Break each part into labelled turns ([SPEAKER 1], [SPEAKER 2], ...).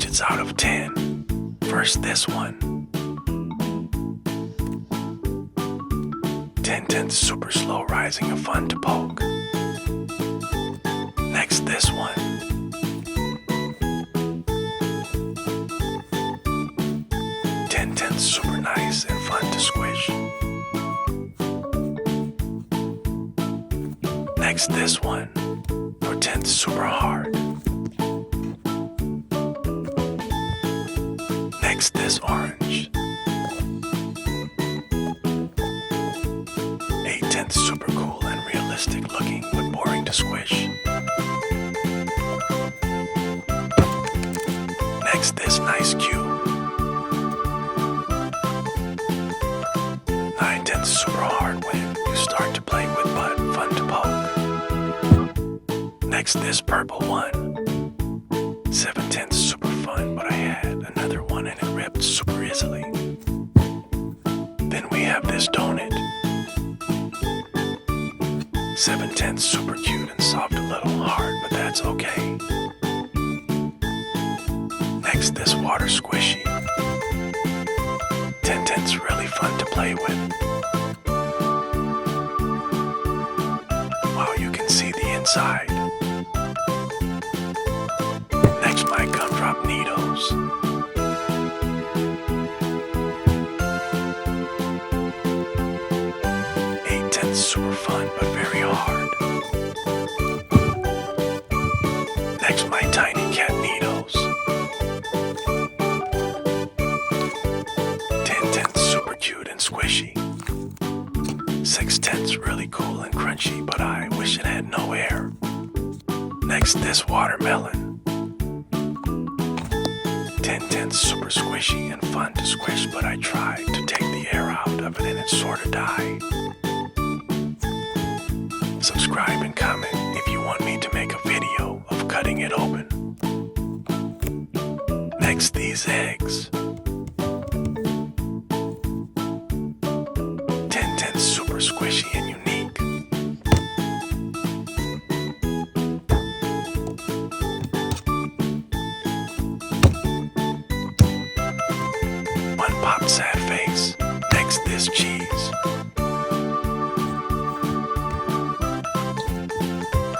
[SPEAKER 1] fidgets out of 10. First, this one. 10 super slow rising and fun to poke. Next, this one. 10 super nice and fun to squish. Next, this one. For 10 super hard. Next, this orange. 8 super cool and realistic looking but boring to squish. Next, this nice cube. 9 super hard when you start to play with but fun to poke. Next, this purple one. 7 super fun, but I had another one and it ripped super easily. Then we have this donut. 7 super cute and soft, a little hard, but that's okay. Next, this water squishy. 10's really fun to play with. Wow, you can see the inside. Next, my gumdrop needles. 8 super fun but very hard. Next, my tiny cat needles. 10 super cute and squishy. 6 really cool and crunchy, but I wish it had no air. Next, this watermelon. 10 super squishy and fun to squish, but I tried to take the air out of it and it sorta died. Subscribe and comment if you want me to make a video of cutting it open. Next, these eggs. 10 super squishy and unique. One pop sad face. Next, this cheese.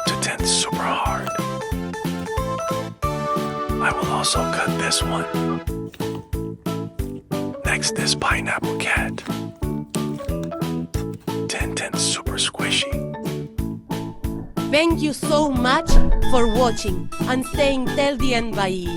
[SPEAKER 1] To 10 super hard. I will also cut this one. Next, this pineapple cat. 10 super squishy.
[SPEAKER 2] Thank you so much for watching and staying till the end. Bye.